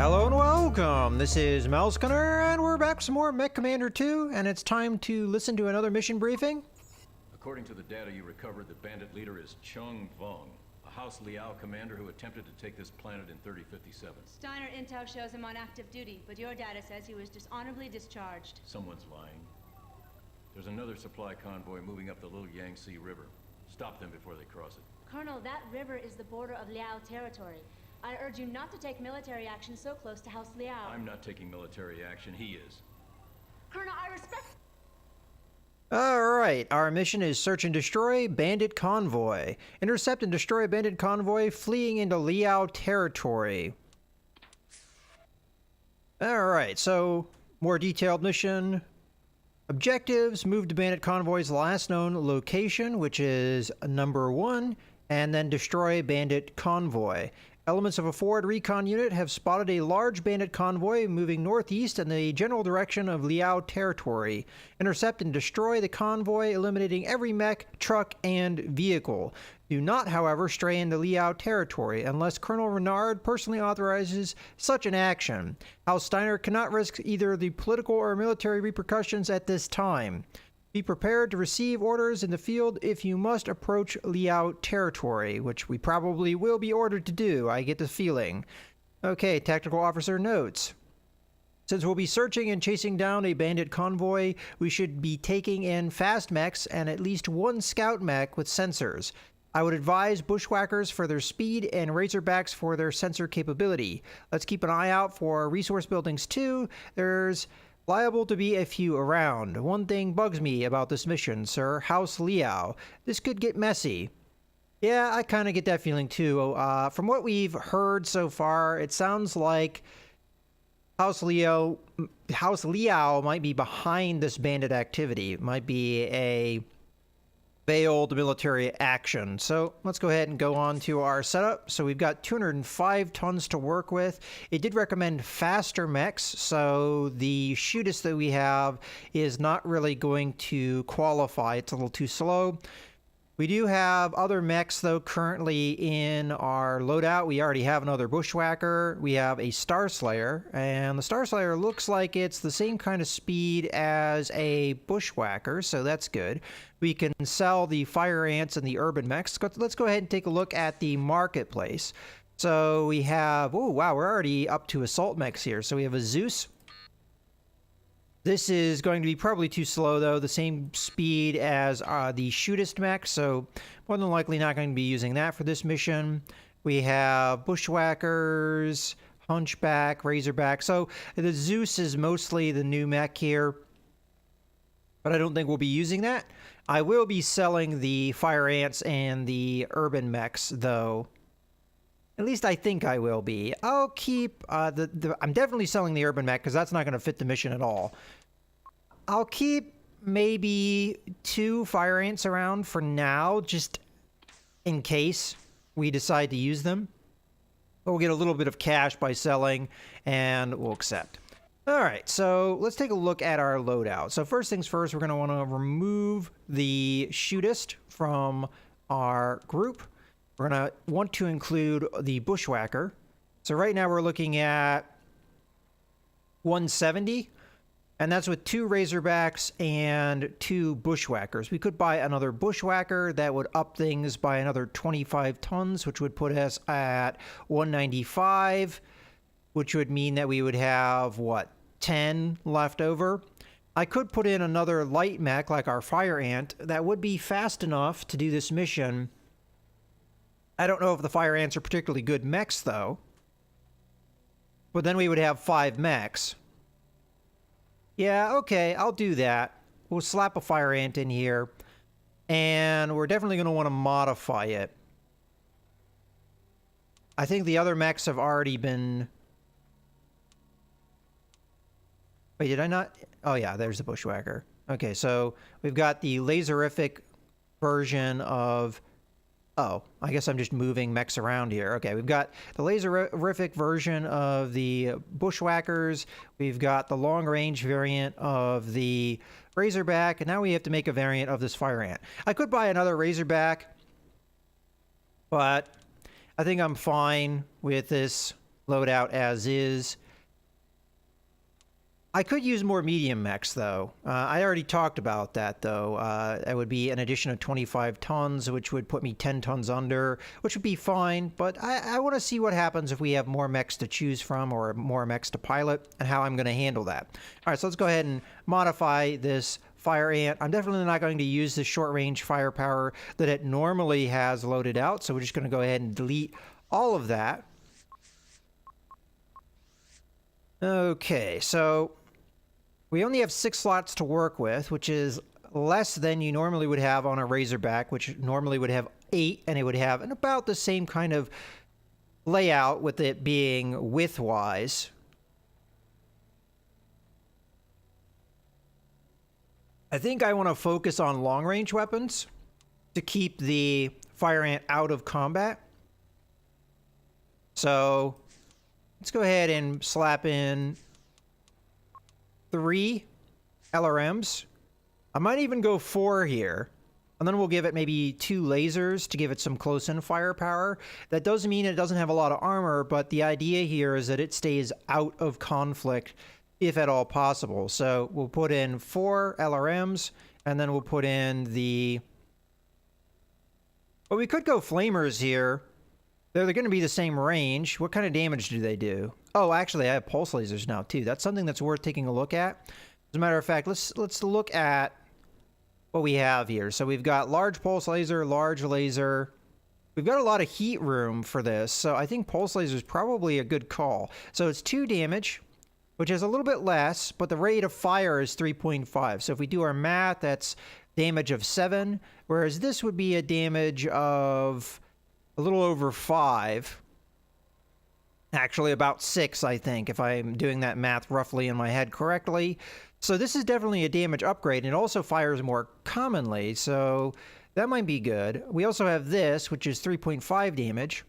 Hello and welcome! This is MechCommander, and we're back with some more MechCommander 2, and it's time to listen to another mission briefing. According to the data you recovered, the bandit leader is Chung Vong, a House Liao commander who attempted to take this planet in 3057. Steiner intel shows him on active duty, but your data says he was dishonorably discharged. Someone's lying. There's another supply convoy moving up the Little Yangtze River. Stop them before they cross it. Colonel, that river is the border of Liao territory. I urge you not to take military action so close to House Liao. I'm not taking military action, he is. Colonel, I respect... Alright, our mission is search and destroy bandit convoy. Intercept and destroy bandit convoy fleeing into Liao territory. Alright, so more detailed mission. Objectives: move to bandit convoy's last known location, which is number 1, and then destroy bandit convoy. Elements of a forward recon unit have spotted a large bandit convoy moving northeast in the general direction of Liao territory. Intercept and destroy the convoy, eliminating every mech, truck, and vehicle. Do not, however, stray into Liao territory unless Colonel Renard personally authorizes such an action. House Steiner cannot risk either the political or military repercussions at this time. Be prepared to receive orders in the field if you must approach Liao territory, which we probably will be ordered to do, I get the feeling. Okay, tactical officer notes. Since we'll be searching and chasing down a bandit convoy, we should be taking in fast mechs and at least one scout mech with sensors. I would advise bushwhackers for their speed and razorbacks for their sensor capability. Let's keep an eye out for resource buildings too. There's liable to be a few around. One thing bugs me about this mission, sir. House Liao. This could get messy. Yeah, I kind of get that feeling too. From what we've heard so far, it sounds like House Liao might be behind this bandit activity. It might be a veiled military action. So let's go ahead and go on to our setup. So we've got 205 tons to work with. It did recommend faster mechs, so the shootist that we have is not really going to qualify. It's a little too slow. We do have other mechs, though, currently in our loadout. We already have another Bushwhacker. We have a Star Slayer, and the Star Slayer looks like it's the same kind of speed as a Bushwhacker, so that's good. We can sell the Fire Ants and the Urban Mechs. Let's go ahead and take a look at the marketplace. So we have, oh wow, we're already up to Assault Mechs here. So we have a Zeus. This is going to be probably too slow, though, the same speed as the shootist mech, so more than likely not going to be using that for this mission. We have Bushwhackers, Hunchback, Razorback, so the Zeus is mostly the new mech here, but I don't think we'll be using that. I will be selling the Fire Ants and the Urban Mechs, though. At least I think I will be. I'll keep I'm definitely selling the Urban Mech because that's not going to fit the mission at all. I'll keep maybe 2 Fire Ants around for now, just in case we decide to use them. But we'll get a little bit of cash by selling, and we'll accept. Alright, so let's take a look at our loadout. So first things first, we're going to want to remove the shootist from our group. We're going to want to include the Bushwhacker. So right now we're looking at 170, and that's with 2 Razorbacks and 2 Bushwhackers. We could buy another Bushwhacker that would up things by another 25 tons, which would put us at 195, which would mean that we would have, what, 10 left over. I could put in another light mech like our Fire Ant that would be fast enough to do this mission. I don't know if the Fire Ants are particularly good mechs, though. But then we would have 5 mechs. Yeah, okay, I'll do that. We'll slap a Fire Ant in here. And we're definitely going to want to modify it. I think the other mechs have already been... Wait, did I not? Oh yeah, there's the Bushwhacker. Okay, so we've got the laserific version of... Oh, I guess I'm just moving mechs around here. Okay, we've got the laserific version of the Bushwhackers. We've got the long-range variant of the Razorback, and now we have to make a variant of this Fire Ant. I could buy another Razorback, but I think I'm fine with this loadout as is. I could use more medium mechs, though. I already talked about that, though. It would be an addition of 25 tons, which would put me 10 tons under, which would be fine. But I want to see what happens if we have more mechs to choose from or more mechs to pilot and how I'm going to handle that. All right, so let's go ahead and modify this fire ant. I'm definitely not going to use the short-range firepower that it normally has loaded out, so we're just going to go ahead and delete all of that. Okay, so we only have 6 slots to work with, which is less than you normally would have on a Razorback, which normally would have 8, and it would have about the same kind of layout with it being widthwise. I think I want to focus on long-range weapons to keep the fire ant out of combat. So let's go ahead and slap in 3 LRMs. I might even go 4 here. And then we'll give it maybe 2 lasers to give it some close-in firepower. That doesn't mean it doesn't have a lot of armor, but the idea here is that it stays out of conflict if at all possible. So we'll put in 4 LRMs, and then we'll put in the... Well, we could go flamers here. They're going to be the same range. What kind of damage do they do? Oh, actually, I have pulse lasers now, too. That's something that's worth taking a look at. As a matter of fact, let's look at what we have here. So we've got large pulse laser, large laser. We've got a lot of heat room for this, so I think pulse laser is probably a good call. So it's 2 damage, which is a little bit less, but the rate of fire is 3.5. So if we do our math, that's damage of 7, whereas this would be a damage of a little over 5. Actually, about 6, I think, if I'm doing that math roughly in my head correctly. So this is definitely a damage upgrade, and it also fires more commonly, so that might be good. We also have this, which is 3.5 damage.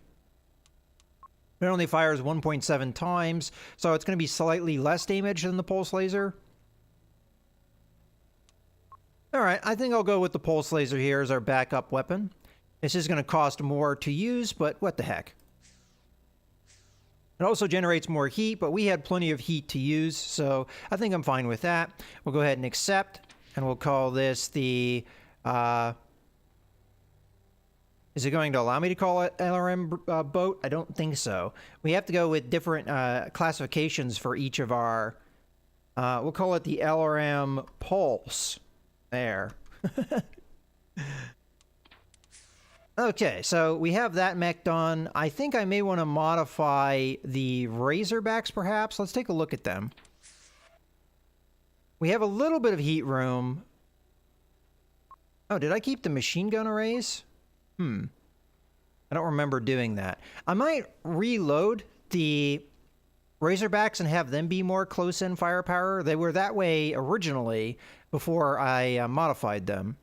It only fires 1.7 times, so it's going to be slightly less damage than the pulse laser. Alright, I think I'll go with the pulse laser here as our backup weapon. This is going to cost more to use, but what the heck. It also generates more heat, but we had plenty of heat to use, so I think I'm fine with that. We'll go ahead and accept, and we'll call this the... Is it going to allow me to call it LRM boat? I don't think so. We have to go with different classifications for each of our... we'll call it the LRM Pulse. There. Okay, so we have that mech done. I think I may want to modify the Razorbacks, perhaps. Let's take a look at them. We have a little bit of heat room. Oh, did I keep the machine gun arrays? I don't remember doing that. I might reload the Razorbacks and have them be more close-in firepower. They were that way originally before I modified them.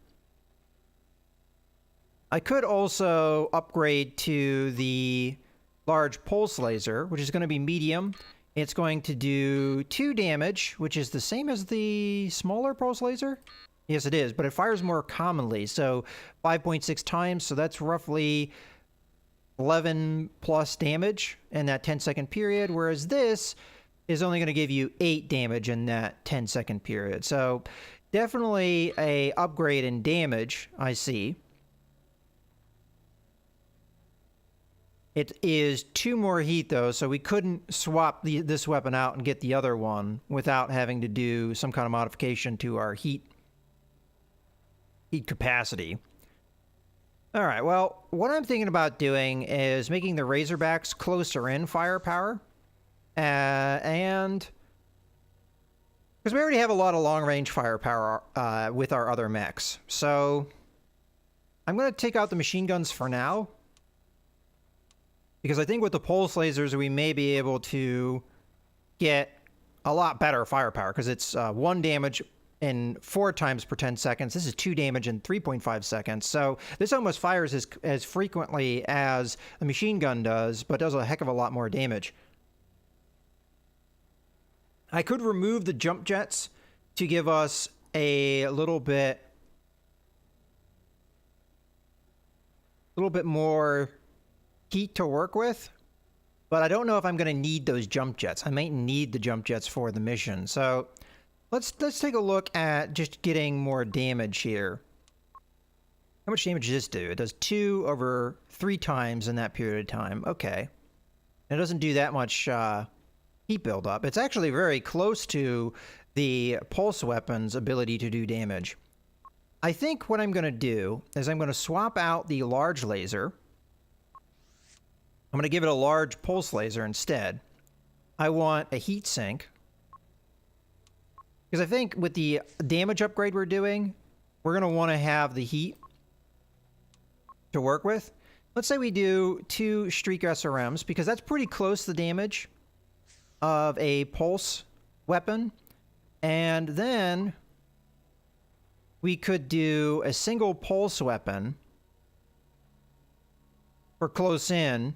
I could also upgrade to the large pulse laser, which is going to be medium. It's going to do 2 damage, which is the same as the smaller pulse laser. Yes, it is, but it fires more commonly, so 5.6 times, so that's roughly 11 plus damage in that 10-second period, whereas this is only going to give you 8 damage in that 10-second period. So definitely a upgrade in damage, I see. It is 2 more heat, though, so we couldn't swap this weapon out and get the other one without having to do some kind of modification to our heat capacity. All right, well, what I'm thinking about doing is making the Razorbacks closer in firepower. And because we already have a lot of long-range firepower with our other mechs. So I'm going to take out the machine guns for now. Because I think with the pulse lasers, we may be able to get a lot better firepower. Because it's 1 damage in 4 times per 10 seconds. This is 2 damage in 3.5 seconds. So this almost fires as frequently as the machine gun does, but does a heck of a lot more damage. I could remove the jump jets to give us a little bit more heat to work with. but I don't know if I'm going to need those jump jets. I might need the jump jets for the mission. So let's take a look at just getting more damage here. How much damage does this do? It does 2 over 3 times in that period of time. Okay. It doesn't do that much heat buildup. It's actually very close to the pulse weapon's ability to do damage. I think what I'm going to do is I'm going to swap out the large laser. I'm going to give it a large pulse laser instead. I want a heat sink. Because I think with the damage upgrade we're doing, we're going to want to have the heat to work with. Let's say we do 2 streak SRMs, because that's pretty close to the damage of a pulse weapon. And then we could do a single pulse weapon for close in,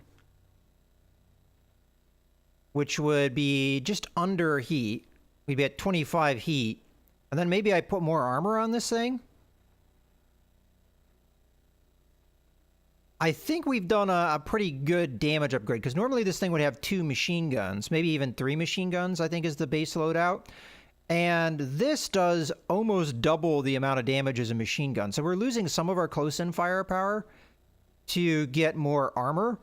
which would be just under heat. We'd be at 25 heat. And then maybe I put more armor on this thing. I think we've done a pretty good damage upgrade, because normally this thing would have 2 machine guns, maybe even 3 machine guns, I think is the base loadout. And this does almost double the amount of damage as a machine gun. So we're losing some of our close-in firepower to get more armor.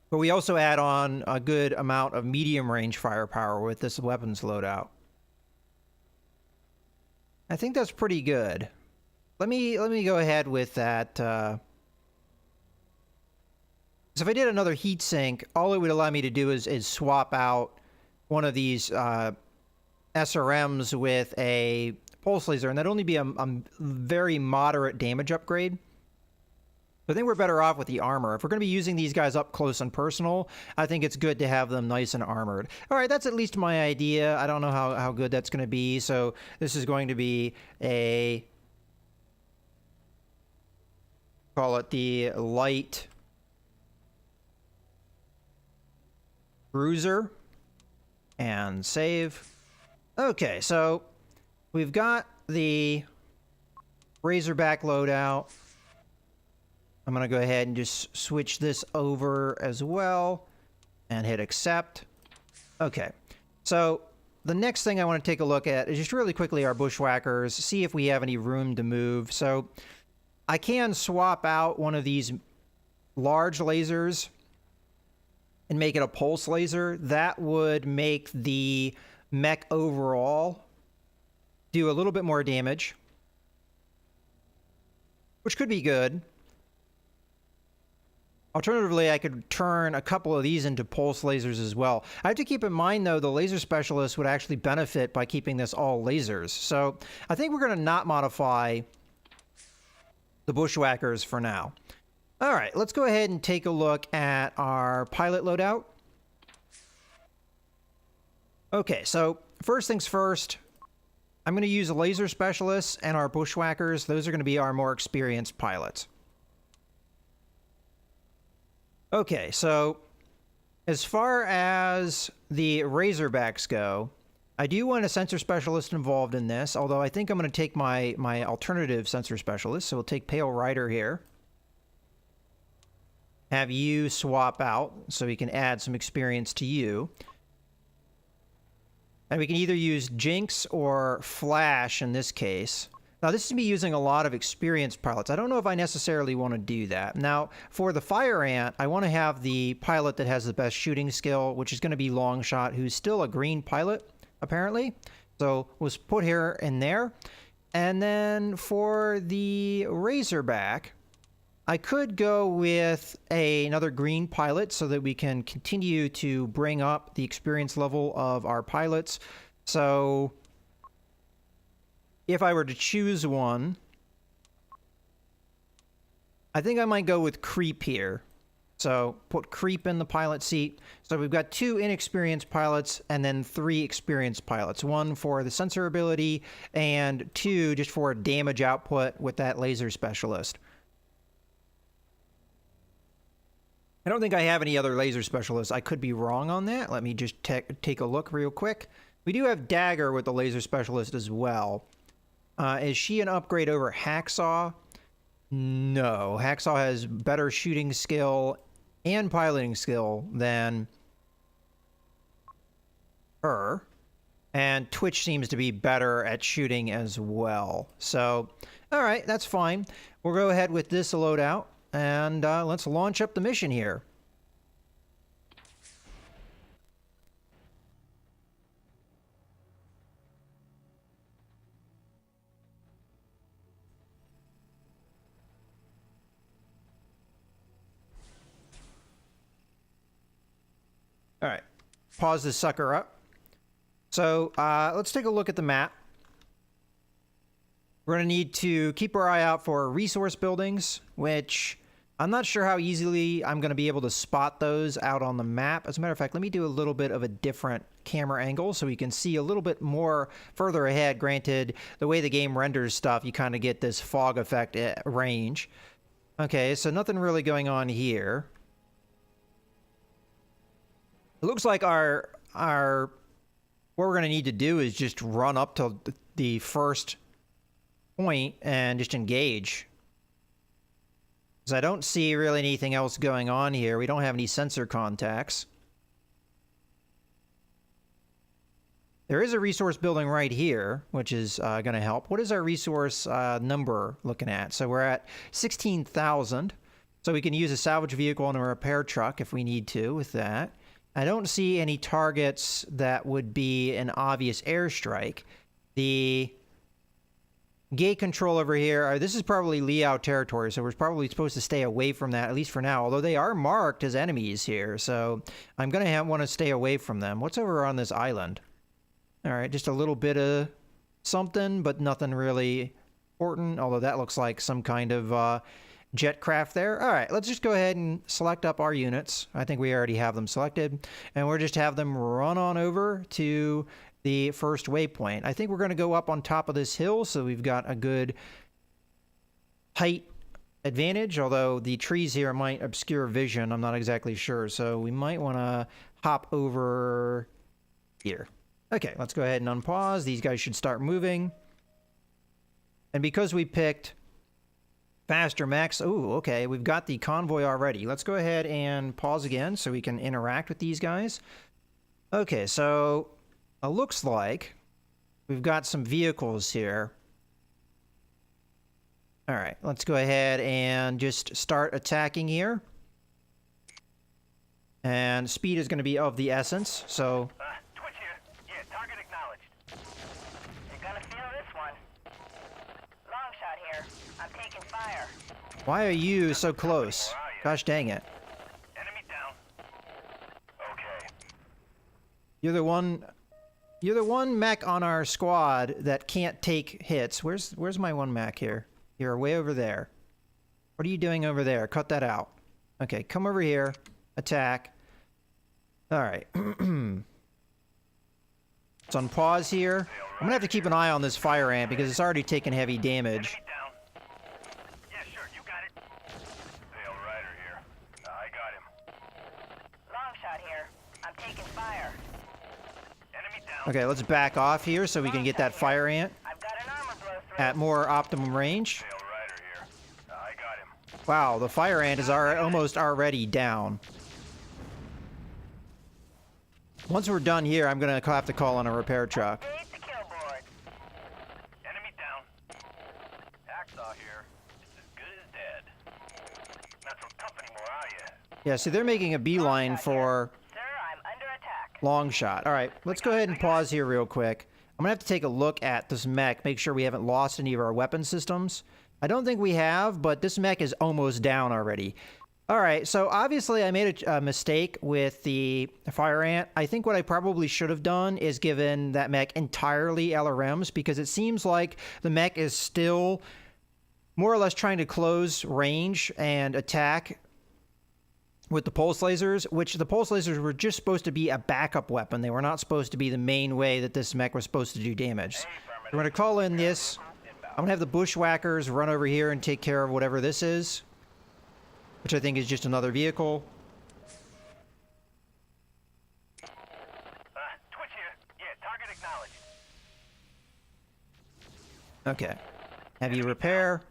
But we also add on a good amount of medium-range firepower with this weapons loadout. I think that's pretty good. Let me go ahead with that. So if I did another heat sink, all it would allow me to do is swap out one of these SRMs with a pulse laser, and that'd only be a very moderate damage upgrade. I think we're better off with the armor. If we're going to be using these guys up close and personal, I think it's good to have them nice and armored. All right, that's at least my idea. I don't know how good that's going to be. So this is going to be a, call it the light cruiser, and save. Okay, so we've got the Razorback loadout. I'm going to go ahead and just switch this over as well and hit accept. Okay, so the next thing I want to take a look at is just really quickly our bushwhackers, see if we have any room to move. So I can swap out one of these large lasers and make it a pulse laser. That would make the mech overall do a little bit more damage, which could be good. Alternatively, I could turn a couple of these into pulse lasers as well. I have to keep in mind, though, the laser specialist would actually benefit by keeping this all lasers. So I think we're going to not modify the bushwhackers for now. All right, let's go ahead and take a look at our pilot loadout. Okay, so first things first, I'm going to use a laser specialist and our bushwhackers. Those are going to be our more experienced pilots. Okay, so as far as the Razorbacks go, I do want a sensor specialist involved in this, although I think I'm going to take my alternative sensor specialist. So we'll take Pale Rider here. Have you swap out so we can add some experience to you. And we can either use Jinx or Flash in this case. Now, this is me using a lot of experienced pilots. I don't know if I necessarily want to do that. Now, for the Fire Ant, I want to have the pilot that has the best shooting skill, which is going to be Longshot, who's still a green pilot, apparently. So was put here and there. And then for the Razorback, I could go with another green pilot so that we can continue to bring up the experience level of our pilots. So if I were to choose one, I think I might go with Creep here. So put Creep in the pilot seat. So we've got 2 inexperienced pilots and then 3 experienced pilots. 1 for the sensor ability and 2 just for damage output with that laser specialist. I don't think I have any other laser specialists. I could be wrong on that. Let me just take a look real quick. We do have Dagger with the laser specialist as well. Is she an upgrade over Hacksaw? No. Hacksaw has better shooting skill and piloting skill than her. And Twitch seems to be better at shooting as well. So, all right, that's fine. We'll go ahead with this loadout, and let's launch up the mission here. All right, pause this sucker up. So let's take a look at the map. We're going to need to keep our eye out for resource buildings, which I'm not sure how easily I'm going to be able to spot those out on the map. As a matter of fact, let me do a little bit of a different camera angle so we can see a little bit more further ahead. Granted, the way the game renders stuff, you kind of get this fog effect at range. Okay, so nothing really going on here. It looks like our what we're going to need to do is just run up to the first point and just engage. Because I don't see really anything else going on here. We don't have any sensor contacts. There is a resource building right here, which is going to help. What is our resource number looking at? So we're at 16,000. So we can use a salvage vehicle and a repair truck if we need to with that. I don't see any targets that would be an obvious airstrike. The gate control over here, this is probably Liao territory, so we're probably supposed to stay away from that, at least for now, although they are marked as enemies here, so I'm going to want to stay away from them. What's over on this island? All right, just a little bit of something, but nothing really important, although that looks like some kind of jet craft there. All right, let's just go ahead and select up our units. I think we already have them selected, and we'll just have them run on over to the first waypoint. I think we're going to go up on top of this hill, so we've got a good height advantage, although the trees here might obscure vision. I'm not exactly sure, so we might want to hop over here. Okay, let's go ahead and unpause. These guys should start moving. And because we picked faster mechs, oh, okay, we've got the convoy already. Let's go ahead and pause again so we can interact with these guys. Okay, so it looks like we've got some vehicles here. All right, let's go ahead and just start attacking here. And speed is going to be of the essence, so Twitch here. Yeah, target acknowledged. You're gonna feel this one. Long shot here. I'm taking fire. why are you so close? Gosh dang it. Enemy down. Okay. You're the one mech on our squad that can't take hits. Where's my one mech here? You're way over there. What are you doing over there? Cut that out. Okay, come over here. Attack. All right. It's on pause here. I'm gonna have to keep an eye on this fire ant because it's already taken heavy damage. Enemy down. Yeah, sure, you got it. Dale Ryder here. I got him. Long shot here. I'm taking fire. Enemy down. Okay, let's back off here so we can get that fire ant I've got an armor blow through. at more optimum range. Dale Ryder here. I got him. Wow, the fire ant is almost already down. Once we're done here, I'm gonna have to call on a repair truck. Raise the kill board. Enemy down. Hacksaw here. It's as good as dead. Not so tough anymore, are you? Yeah, see, they're making a beeline for Sir, I'm under attack. long shot. All right, let's go ahead and pause here real quick. I'm gonna have to take a look at this mech, make sure we haven't lost any of our weapon systems. I don't think we have, but this mech is almost down already. All right, so obviously I made a mistake with the fire ant. I think what I probably should have done is given that mech entirely LRMs, because it seems like the mech is still more or less trying to close range and attack with the pulse lasers, which the pulse lasers were just supposed to be a backup weapon. They were not supposed to be the main way that this mech was supposed to do damage. We're going to call in this. I'm going to have the bushwhackers run over here and take care of whatever this is, which I think is just another vehicle. Twitch here. Yeah, target acknowledged. Okay. Have you repair?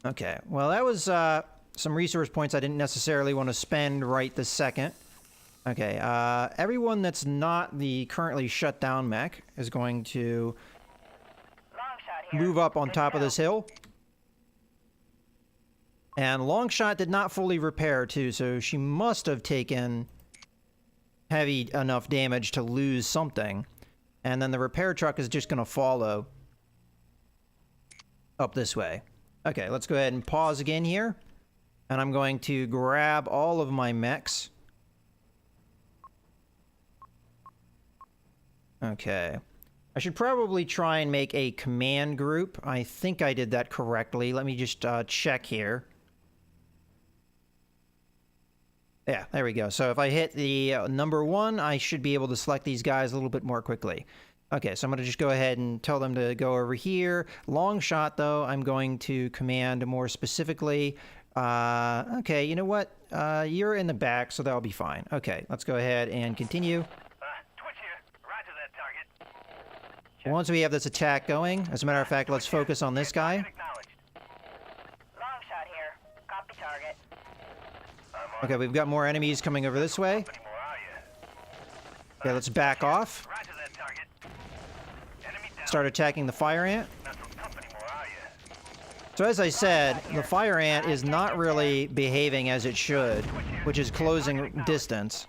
Okay. Well, that was some resource points I didn't necessarily want to spend right this second. Okay, everyone that's not the currently shut down mech is going to Long shot here. move up on Good top of go. this hill. And Longshot did not fully repair too, so she must have taken heavy enough damage to lose something. And then the repair truck is just going to follow up this way. Okay, let's go ahead and pause again here. And I'm going to grab all of my mechs. Okay. I should probably try and make a command group. I think I did that correctly. Let me just check here. Yeah, there we go. So if I hit the number 1, I should be able to select these guys a little bit more quickly. Okay, so I'm going to just go ahead and tell them to go over here. Long shot, though, I'm going to command more specifically. Okay, you know what? You're in the back, so that'll be fine. Okay, let's go ahead and continue. Twitch here. Roger that target. Once we have this attack going, as a matter of fact, let's focus on this guy. Acknowledged. Long shot here. Copy target. Okay, we've got more enemies coming over this way. Company more are you? Okay, let's back off. Roger that target. Enemy down. Start attacking the fire ant. Not from company more are you? So as I said, the fire ant is not really behaving as it should, which is closing distance.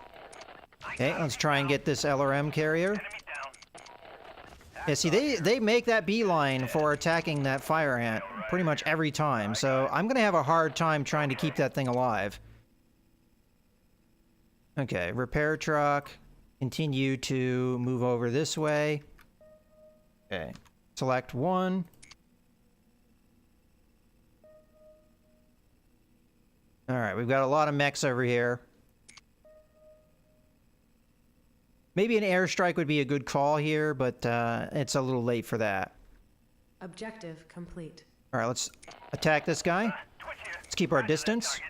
Okay, let's try and get this LRM carrier. Enemy down. Yeah, see, they make that beeline for attacking that fire ant pretty much every time, so I'm going to have a hard time trying to keep that thing alive. Okay, repair truck. Continue to move over this way. Okay, select 1. Alright, we've got a lot of mechs over here. Maybe an airstrike would be a good call here, but it's a little late for that. Objective complete. Alright, let's attack this guy. Twitch here. Let's keep our Roger that distance. target.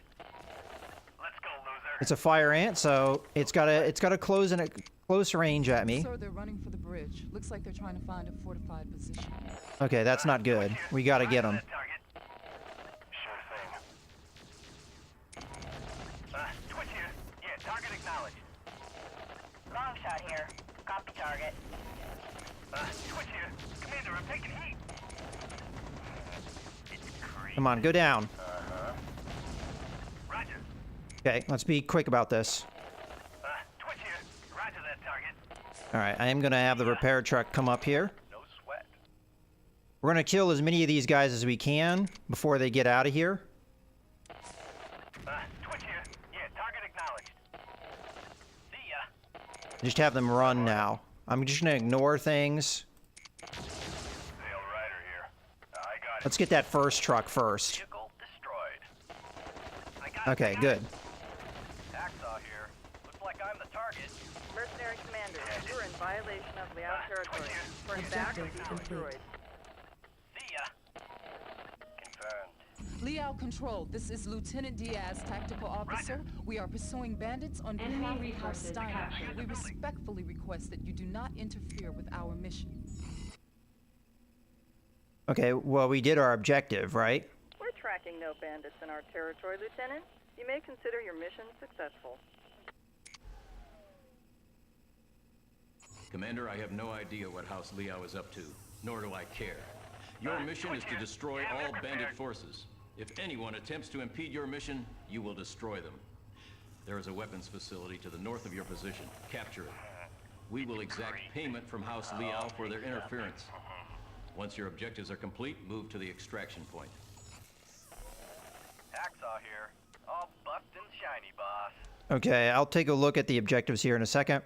Let's go, loser. It's a fire ant, so it's gotta close in a close range at me. Sir, they're running for the bridge. Looks like they're trying to find a fortified position. Okay, that's not good. We gotta get him. That target. Sure thing. Twitch here. Yeah, target acknowledged. Long shot here. Copy target. Twitch here. Commander, I'm taking heat. It's creepy. Come on, go down. Roger. Okay, let's be quick about this. Twitch here. Roger that target. Alright, I am gonna have the repair truck come up here. No sweat. We're gonna kill as many of these guys as we can before they get out of here. Twitch here. Yeah, target acknowledged. See ya. Just have them run now. I'm just gonna ignore things. Sail Rider here. I got it. Let's get that first truck first. Vehicle destroyed. I got Okay, it. good. Hacksaw here. Looks like I'm the target. Mercenary Commander, you're in violation of Liao territory. Turn back or be Objective complete. destroyed. See ya. Confirmed. Liao Control, this is Lieutenant Diaz, Tactical Officer. We are pursuing bandits on Enemy behalf of resources Steiner. captured. We respectfully request that you do not interfere with our mission. Okay, well, we did our objective, right? We're tracking no bandits in our territory, Lieutenant. You may consider your mission successful. Commander, I have no idea what House Liao is up to, nor do I care. Your mission is to destroy all bandit forces. If anyone attempts to impede your mission, you will destroy them. There is a weapons facility to the north of your position. Capture it. We will exact payment from House Liao for their interference. Once your objectives are complete, move to the extraction point. Hacksaw here. All buffed and shiny, boss. Okay, I'll take a look at the objectives here in a second.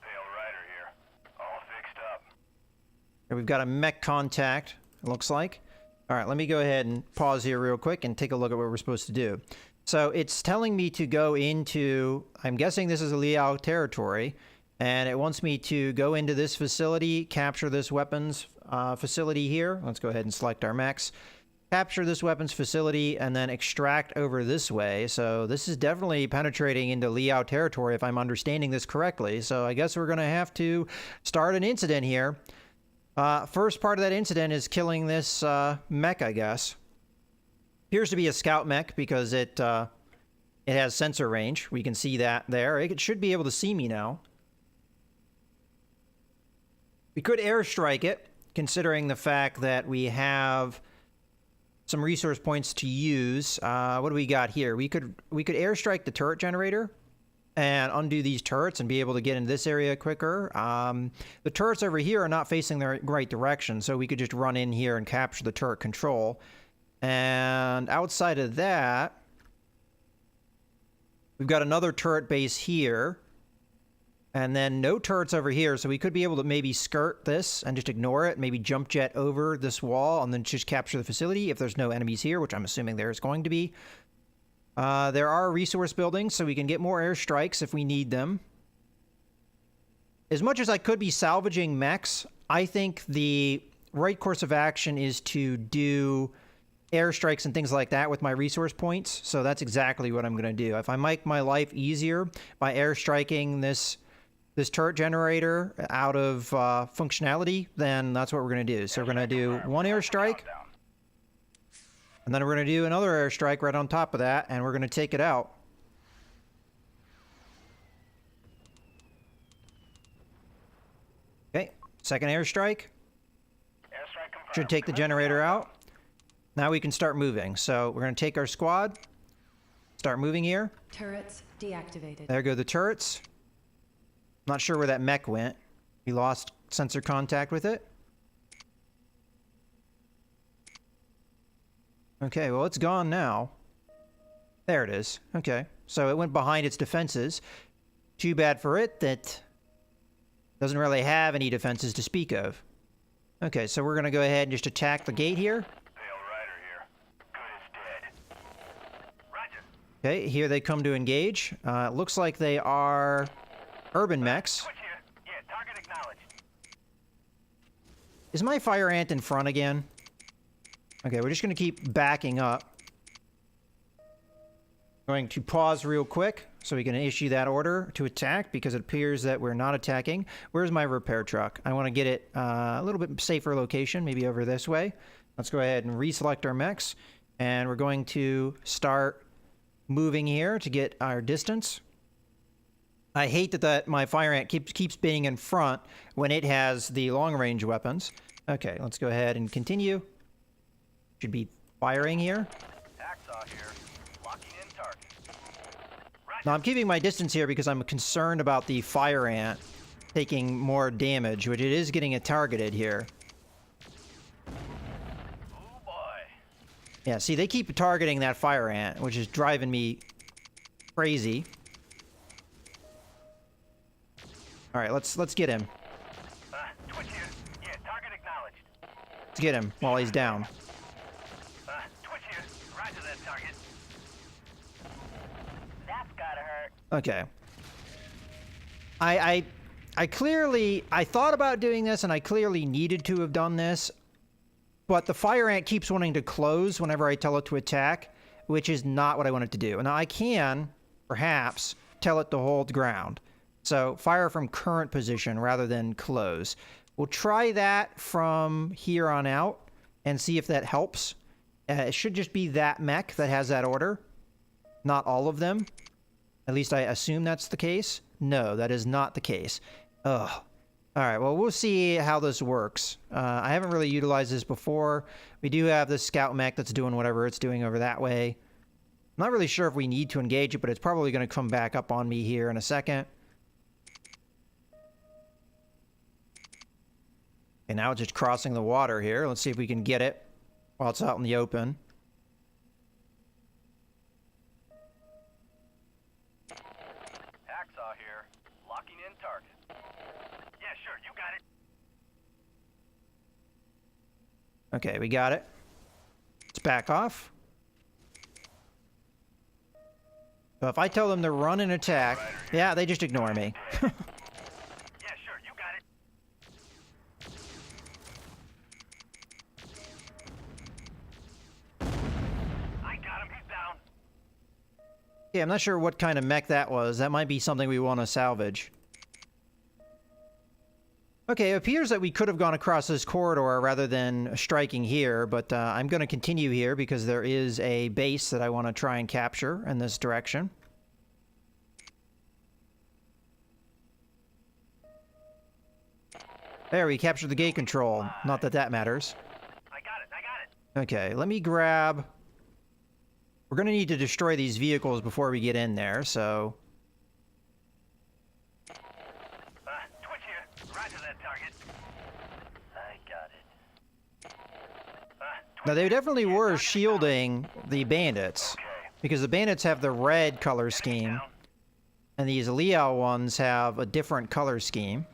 Sail Rider here. All fixed up. Here we've got a mech contact, it looks like. All right, let me go ahead and pause here real quick and take a look at what we're supposed to do. So it's telling me to go into, I'm guessing this is a Liao territory, and it wants me to go into this facility, capture this weapons facility here. Let's go ahead and select our mechs. Capture this weapons facility and then extract over this way. So this is definitely penetrating into Liao territory if I'm understanding this correctly. So I guess we're going to have to start an incident here. First part of that incident is killing this mech, I guess. Appears to be a scout mech because it has sensor range. We can see that there. It should be able to see me now. We could airstrike it, considering the fact that we have some resource points to use. What do we got here? We could airstrike the turret generator and undo these turrets and be able to get in this area quicker. The turrets over here are not facing the right direction, so we could just run in here and capture the turret control. And outside of that, we've got another turret base here. And then no turrets over here, so we could be able to maybe skirt this and just ignore it, maybe jump jet over this wall and then just capture the facility if there's no enemies here, which I'm assuming there's going to be. There are resource buildings, so we can get more airstrikes if we need them. As much as I could be salvaging mechs, I think the right course of action is to do airstrikes and things like that with my resource points, so that's exactly what I'm going to do. If I make my life easier by airstriking this turret generator out of functionality, then that's what we're going to do. So we're going to do one airstrike, and then we're going to do another airstrike right on top of that, and we're going to take it out. Okay, second airstrike. Should take the generator out. Now we can start moving. So we're going to take our squad, start moving here. Turrets deactivated. There go the turrets. Not sure where that mech went. We lost sensor contact with it. Okay, well, it's gone now. There it is. Okay, so it went behind its defenses. Too bad for it that doesn't really have any defenses to speak of. Okay, so we're going to go ahead and just attack the gate here. Okay, here they come to engage. It looks like they are urban mechs. Is my fire ant in front again? Okay, we're just going to keep backing up. Going to pause real quick so we can issue that order to attack because it appears that we're not attacking. Where's my repair truck? I want to get it a little bit safer location, maybe over this way. Let's go ahead and reselect our mechs, and we're going to start moving here to get our distance. I hate that my fire ant keeps being in front when it has the long-range weapons. Okay, let's go ahead and continue. Should be firing here. Now I'm keeping my distance here because I'm concerned about the fire ant taking more damage, which it is getting targeted here. Yeah, see, they keep targeting that fire ant, which is driving me crazy. All right, let's get him. Twitch here. Yeah, target acknowledged. Let's get him while he's down. Twitch here. Roger that target. That's gotta hurt. Okay. I clearly thought about doing this, and I clearly needed to have done this. But the fire ant keeps wanting to close whenever I tell it to attack, which is not what I want it to do. Now I can, perhaps, tell it to hold ground. So fire from current position rather than close. We'll try that from here on out and see if that helps. It should just be that mech that has that order. Not all of them. At least I assume that's the case. No, that is not the case. Ugh. Alright, well, we'll see how this works. I haven't really utilized this before. We do have this scout mech that's doing whatever it's doing over that way. I'm not really sure if we need to engage it, but it's probably going to come back up on me here in a second. Okay, now it's just crossing the water here. Let's see if we can get it while it's out in the open. Hacksaw here. Locking in target. Yeah, sure, you got it. Okay, we got it. Let's back off. So if I tell them to run and attack, yeah, they just ignore me. Yeah, sure, you got it. I got him, he's down. Yeah, I'm not sure what kind of mech that was. That might be something we want to salvage. Okay, it appears that we could have gone across this corridor rather than striking here, but I'm going to continue here because there is a base that I want to try and capture in this direction. There, we captured the gate control. Not that that matters. I got it. Okay, let me grab... We're going to need to destroy these vehicles before we get in there, so... Twitch here. Right to that target. I got it. Now, they definitely were shielding the bandits, because the bandits have the red color scheme, and these Liao ones have a different color scheme.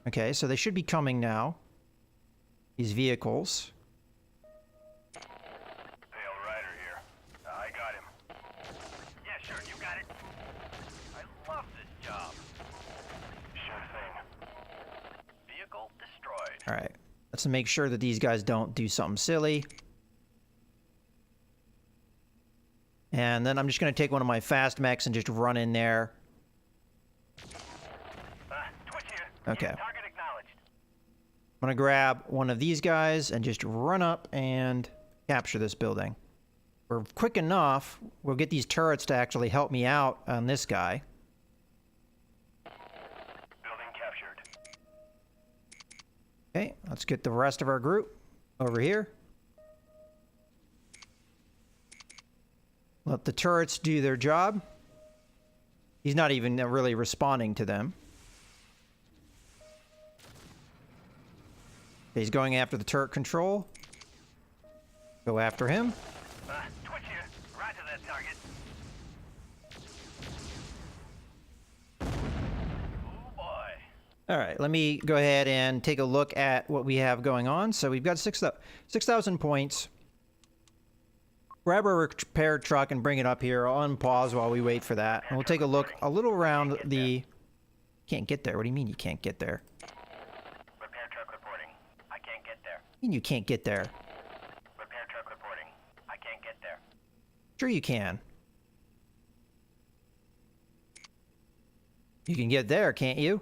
Okay, so they should be coming now. These vehicles. Pale Rider here. I got him. Yeah, sure, you got it. I love this job. Sure thing. Vehicle destroyed. Alright, let's make sure that these guys don't do something silly. And then I'm just going to take one of my fast mechs and just run in there. Twitch here. Okay. Target acknowledged. I'm going to grab one of these guys and just run up and capture this building. We're quick enough, we'll get these turrets to actually help me out on this guy. Building captured. Okay, let's get the rest of our group over here. Let the turrets do their job. He's not even really responding to them. He's going after the turret control. Go after him. Twitch here. Right to that target. Oh boy. All right, let me go ahead and take a look at what we have going on. So we've got 6,000 points. Grab our repair truck and bring it up here. I'll unpause while we wait for that. And we'll take a look a little around the... Can't get there. What do you mean you can't get there? Repair truck reporting. I can't get there. What do you mean you can't get there? Repair truck reporting. I can't get there. Sure you can. You can get there, can't you?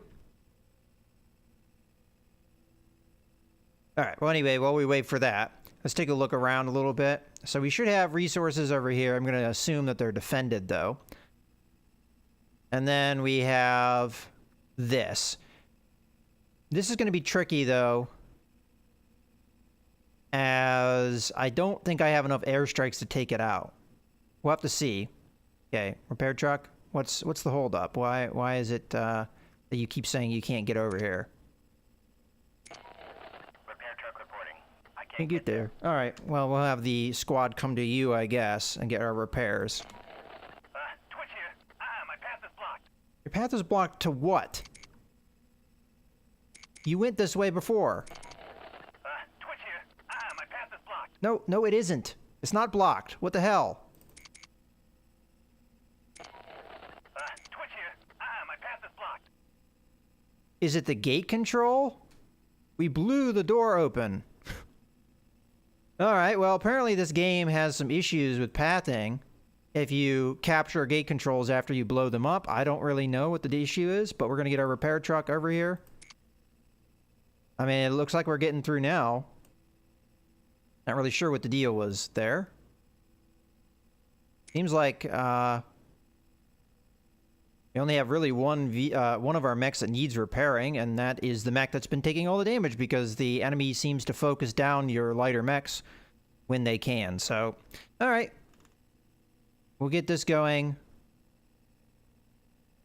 Alright, well anyway, while we wait for that, let's take a look around a little bit. So we should have resources over here. I'm going to assume that they're defended, though. And then we have this. This is going to be tricky, though, as I don't think I have enough airstrikes to take it out. We'll have to see. Okay, repair truck. What's the holdup? Why is it that you keep saying you can't get over here? Repair truck reporting. I Can't can't get there. All right. Well, we'll have the squad come to you, I guess, and get our repairs. Twitch here. My path is blocked. Your path is blocked to what? You went this way before. Twitch here. My path is blocked. No, it isn't. It's not blocked. What the hell? Twitch here. My path is blocked. Is it the gate control? We blew the door open. Alright, well, apparently this game has some issues with pathing. If you capture gate controls after you blow them up, I don't really know what the issue is, but we're going to get our repair truck over here. I mean, it looks like we're getting through now. Not really sure what the deal was there. Seems like, we only have really one of our mechs that needs repairing, and that is the mech that's been taking all the damage because the enemy seems to focus down your lighter mechs when they can. So, alright. We'll get this going.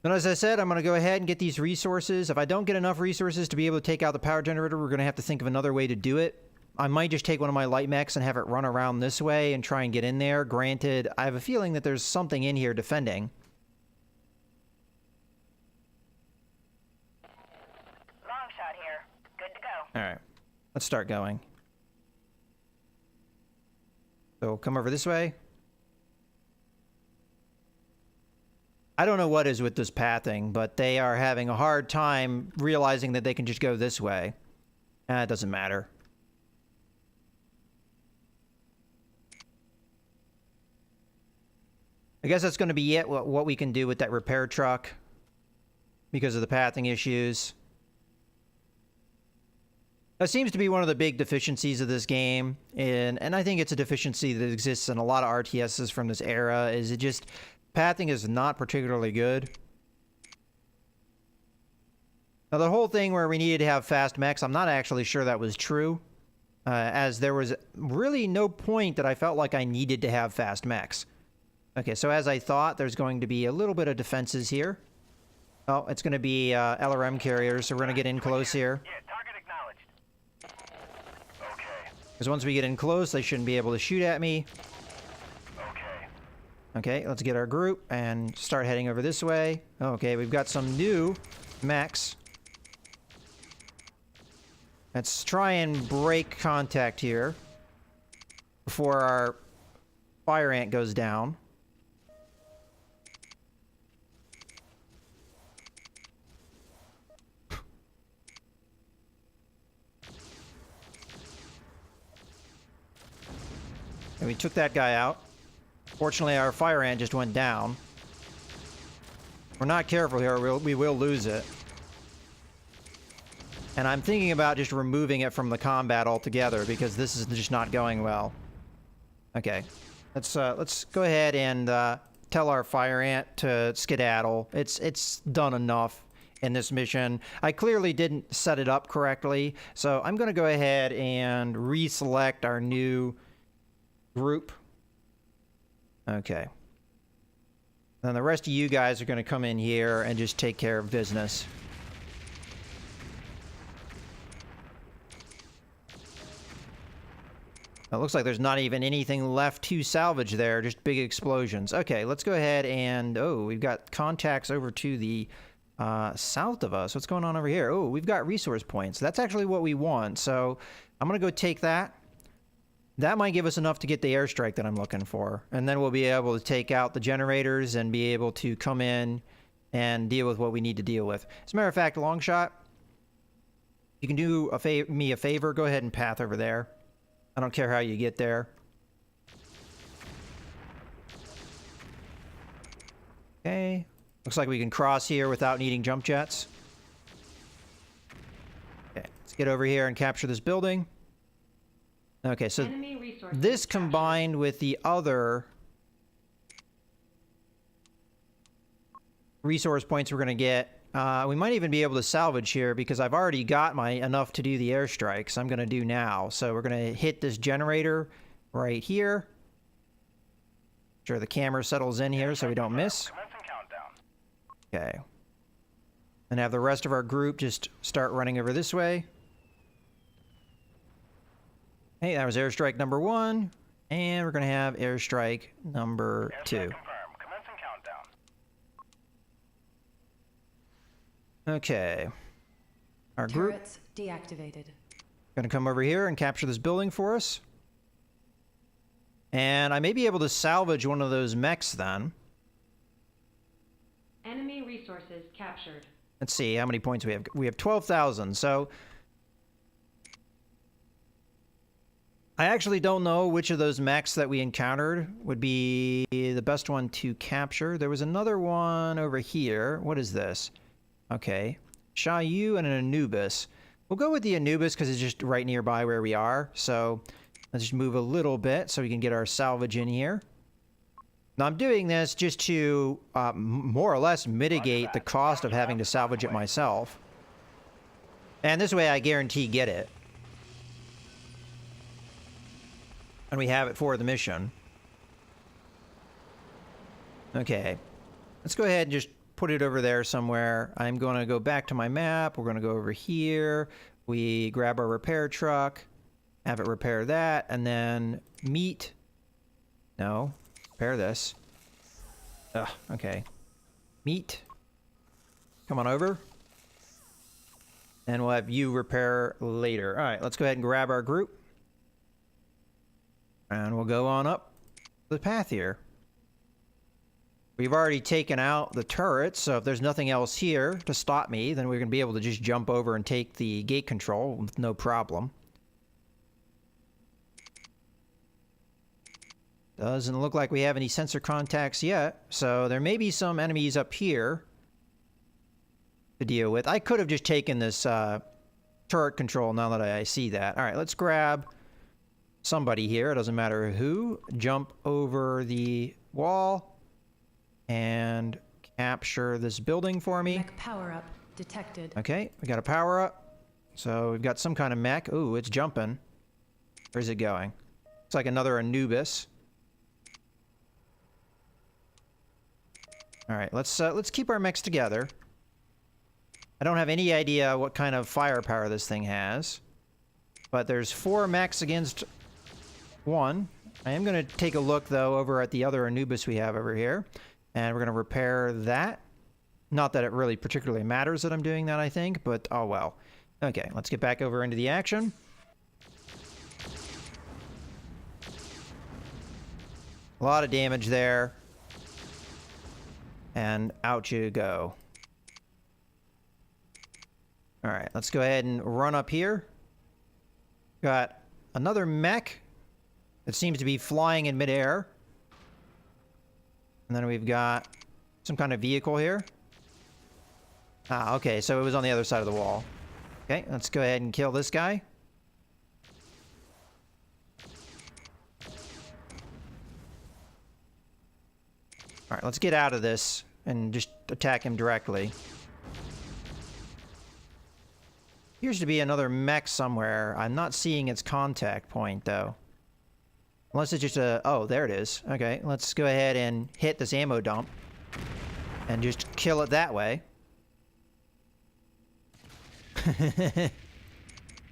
And as I said, I'm going to go ahead and get these resources. If I don't get enough resources to be able to take out the power generator, we're going to have to think of another way to do it. I might just take one of my light mechs and have it run around this way and try and get in there. Granted, I have a feeling that there's something in here defending. Long shot here. Good to go. Alright, let's start going. So, come over this way. I don't know what is with this pathing, but they are having a hard time realizing that they can just go this way. It doesn't matter. I guess that's going to be it, what we can do with that repair truck because of the pathing issues. That seems to be one of the big deficiencies of this game, and I think it's a deficiency that exists in a lot of RTSs from this era, is it just, pathing is not particularly good. Now the whole thing where we needed to have fast mechs, I'm not actually sure that was true, as there was really no point that I felt like I needed to have fast mechs. Okay, so as I thought, there's going to be a little bit of defenses here. Oh, it's going to be LRM carriers, so we're going to get in close here. Yeah, target acknowledged. Okay. Because once we get in close, they shouldn't be able to shoot at me. Okay. Okay, let's get our group and start heading over this way. Okay, we've got some new mechs. Let's try and break contact here before our fire ant goes down. And we took that guy out. Fortunately, our fire ant just went down. If we're not careful here, we will lose it. And I'm thinking about just removing it from the combat altogether because this is just not going well. Okay, let's go ahead and tell our fire ant to skedaddle. It's done enough in this mission. I clearly didn't set it up correctly, so I'm going to go ahead and reselect our new group. Okay. Then the rest of you guys are going to come in here and just take care of business. It looks like there's not even anything left to salvage there, just big explosions. Okay, let's go ahead and... Oh, we've got contacts over to the south of us. What's going on over here? Oh, we've got resource points. That's actually what we want, so I'm going to go take that. That might give us enough to get the airstrike that I'm looking for. And then we'll be able to take out the generators and be able to come in and deal with what we need to deal with. As a matter of fact, Longshot, you can do me a favor. Go ahead and path over there. I don't care how you get there. Okay. Looks like we can cross here without needing jump jets. Okay, let's get over here and capture this building. Okay, so this combined with the other resource points we're going to get, we might even be able to salvage here because I've already got enough to do the airstrikes I'm going to do now. So we're going to hit this generator right here. Sure the camera settles in here so we don't miss. Okay. And have the rest of our group just start running over this way. Hey, that was airstrike number 1, and we're going to have airstrike number 2. Okay. Our group Turrets deactivated. going to come over here and capture this building for us. And I may be able to salvage one of those mechs then. Enemy resources captured. Let's see how many points we have. We have 12,000, so... I actually don't know which of those mechs that we encountered would be the best one to capture. There was another one over here. What is this? Okay. Shayu and an Anubis. We'll go with the Anubis because it's just right nearby where we are. So let's just move a little bit so we can get our salvage in here. Now I'm doing this just to more or less mitigate the cost of having to salvage it myself. And this way I guarantee get it. And we have it for the mission. Okay. Let's go ahead and just put it over there somewhere. I'm going to go back to my map. We're going to go over here. We grab our repair truck, have it repair that, and then meet... No. Repair this. Ugh, okay. Meet. Come on over. And we'll have you repair later. All right, let's go ahead and grab our group. And we'll go on up the path here. We've already taken out the turrets, so if there's nothing else here to stop me, then we're going to be able to just jump over and take the gate control with no problem. Doesn't look like we have any sensor contacts yet, so there may be some enemies up here to deal with. I could have just taken this turret control now that I see that. All right, let's grab somebody here. It doesn't matter who. Jump over the wall and capture this building for me. Mech power-up detected. Okay, we got a power up. So we've got some kind of mech. Ooh, it's jumping. Where's it going? It's like another Anubis. All right, let's keep our mechs together. I don't have any idea what kind of firepower this thing has, but there's 4 mechs against 1. I am going to take a look though over at the other Anubis we have over here, and we're going to repair that. Not that it really particularly matters that I'm doing that, I think, but oh well. Okay, let's get back over into the action. A lot of damage there. And out you go. All right, let's go ahead and run up here. Got another mech that seems to be flying in midair. And then we've got some kind of vehicle here. Ah, okay, so it was on the other side of the wall. Okay, let's go ahead and kill this guy. All right, let's get out of this and just attack him directly. Appears to be another mech somewhere. I'm not seeing its contact point, though. Unless it's just a... Oh, there it is. Okay, let's go ahead and hit this ammo dump. And just kill it that way.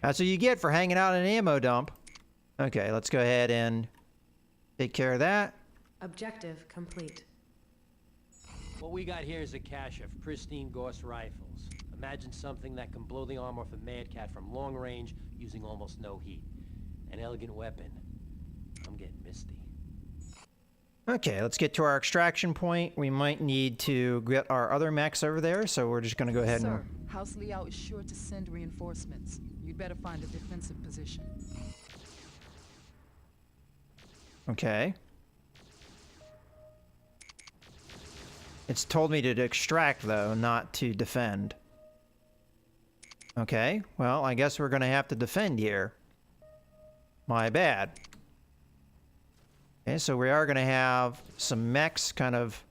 That's what you get for hanging out in an ammo dump. Okay, let's go ahead and take care of that. Objective complete. What we got here is a cache of pristine Gauss rifles. Imagine something that can blow the arm off a Mad Cat from long range using almost no heat. An elegant weapon. I'm getting misty. Okay, let's get to our extraction point. We might need to get our other mechs over there, so we're just going to go ahead Sir, House Liao is sure to send reinforcements. You'd better find a defensive position. Okay. It's told me to extract, though, not to defend. Okay, well, I guess we're going to have to defend here. My bad. Okay, so we are going to have some mechs kind of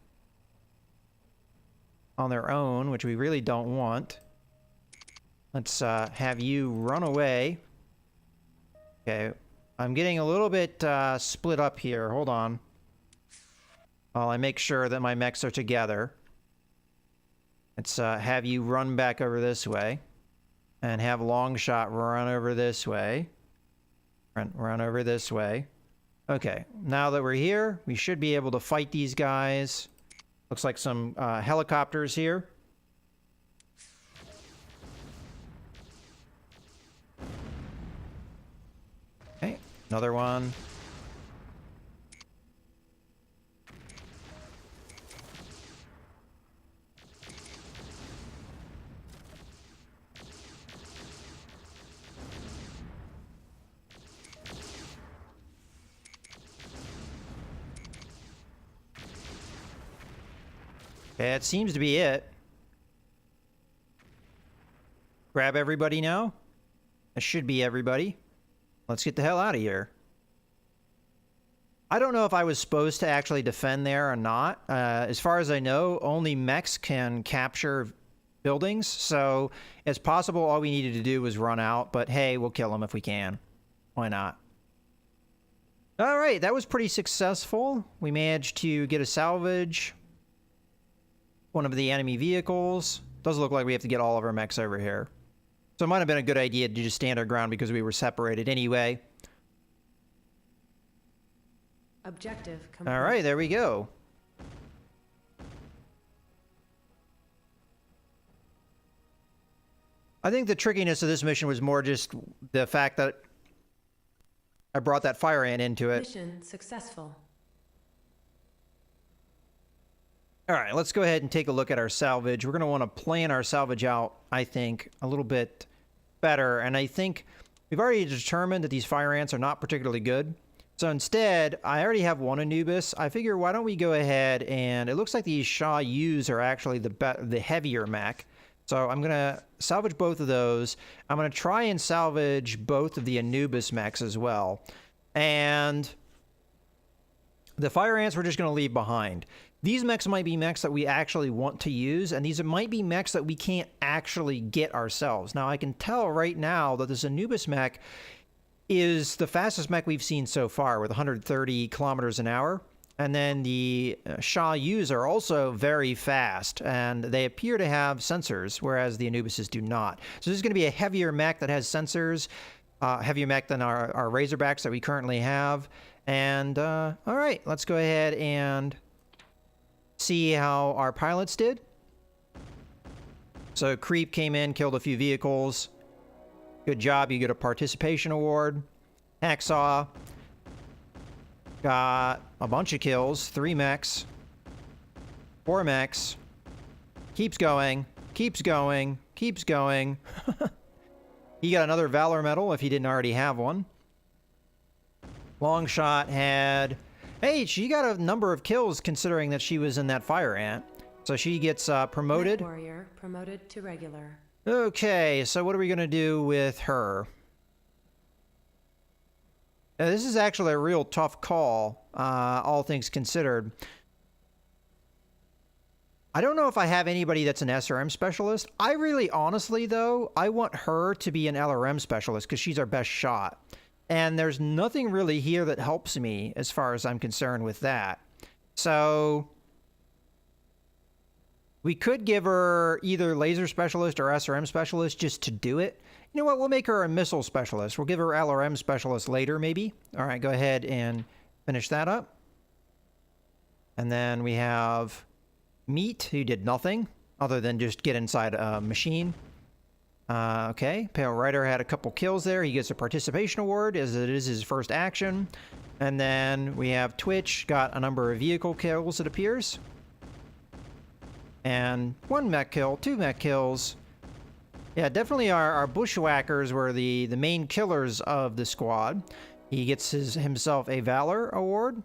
on their own, which we really don't want. Let's have you run away. Okay, I'm getting a little bit split up here. Hold on. While I make sure that my mechs are together. Let's have you run back over this way. And have Longshot run over this way. Run over this way. Okay, now that we're here, we should be able to fight these guys. Looks like some helicopters here. Okay, another one. That seems to be it. Grab everybody now? That should be everybody. Let's get the hell out of here. I don't know if I was supposed to actually defend there or not. As far as I know, only mechs can capture buildings, so it's possible all we needed to do was run out, but hey, we'll kill them if we can. Why not? All right, that was pretty successful. We managed to get a salvage. One of the enemy vehicles. Doesn't look like we have to get all of our mechs over here. So it might have been a good idea to just stand our ground because we were separated anyway. Objective complete. All right, there we go. I think the trickiness of this mission was more just the fact that I brought that fire ant into it. Mission successful. All right, let's go ahead and take a look at our salvage. We're going to want to plan our salvage out, I think, a little bit better. And I think we've already determined that these fire ants are not particularly good. So instead, I already have one Anubis. I figure, why don't we go ahead and... It looks like these Sha Yus are actually the heavier mech. So I'm going to salvage both of those. I'm going to try and salvage both of the Anubis mechs as well. And the fire ants we're just going to leave behind. These mechs might be mechs that we actually want to use, and these might be mechs that we can't actually get ourselves. Now, I can tell right now that this Anubis mech is the fastest mech we've seen so far with 130 kilometers an hour. And then the Sha Yus are also very fast, and they appear to have sensors, whereas the Anubises do not. So this is going to be a heavier mech that has sensors, heavier mech than our Razorbacks that we currently have. And, all right, let's go ahead and see how our pilots did. So Creep came in, killed a few vehicles. Good job, you get a participation award. Hacksaw got a bunch of kills, 3 mechs, 4 mechs, keeps going, keeps going, keeps going. He got another Valor Medal if he didn't already have one. Longshot had, hey, she got a number of kills considering that she was in that fire ant. So she gets promoted. MechWarrior promoted to regular. Okay, so what are we going to do with her? This is actually a real tough call, all things considered. I don't know if I have anybody that's an SRM specialist. I really, honestly, though, I want her to be an LRM specialist because she's our best shot. And there's nothing really here that helps me as far as I'm concerned with that. So we could give her either laser specialist or SRM specialist just to do it. You know what? We'll make her a missile specialist. We'll give her LRM specialist later, maybe. All right, go ahead and finish that up. And then we have Meat, who did nothing other than just get inside a machine. Okay, Pale Rider had a couple kills there. He gets a participation award as it is his first action. And then we have Twitch, got a number of vehicle kills, it appears. And 1 mech kill, 2 mech kills. Yeah, definitely our bushwhackers were the main killers of the squad. He gets himself a Valor Award.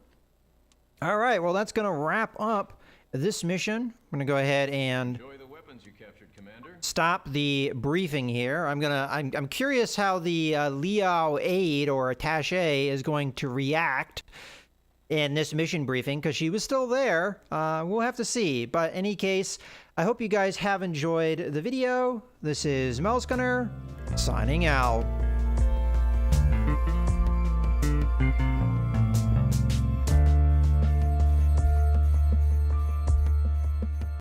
All right, well, that's going to wrap up this mission. I'm going to go ahead and Enjoy the weapons you captured, Commander. stop the briefing here. I'm curious how the Liao aide or attaché is going to react in this mission briefing because she was still there. We'll have to see. But in any case, I hope you guys have enjoyed the video. This is MechCommander signing out.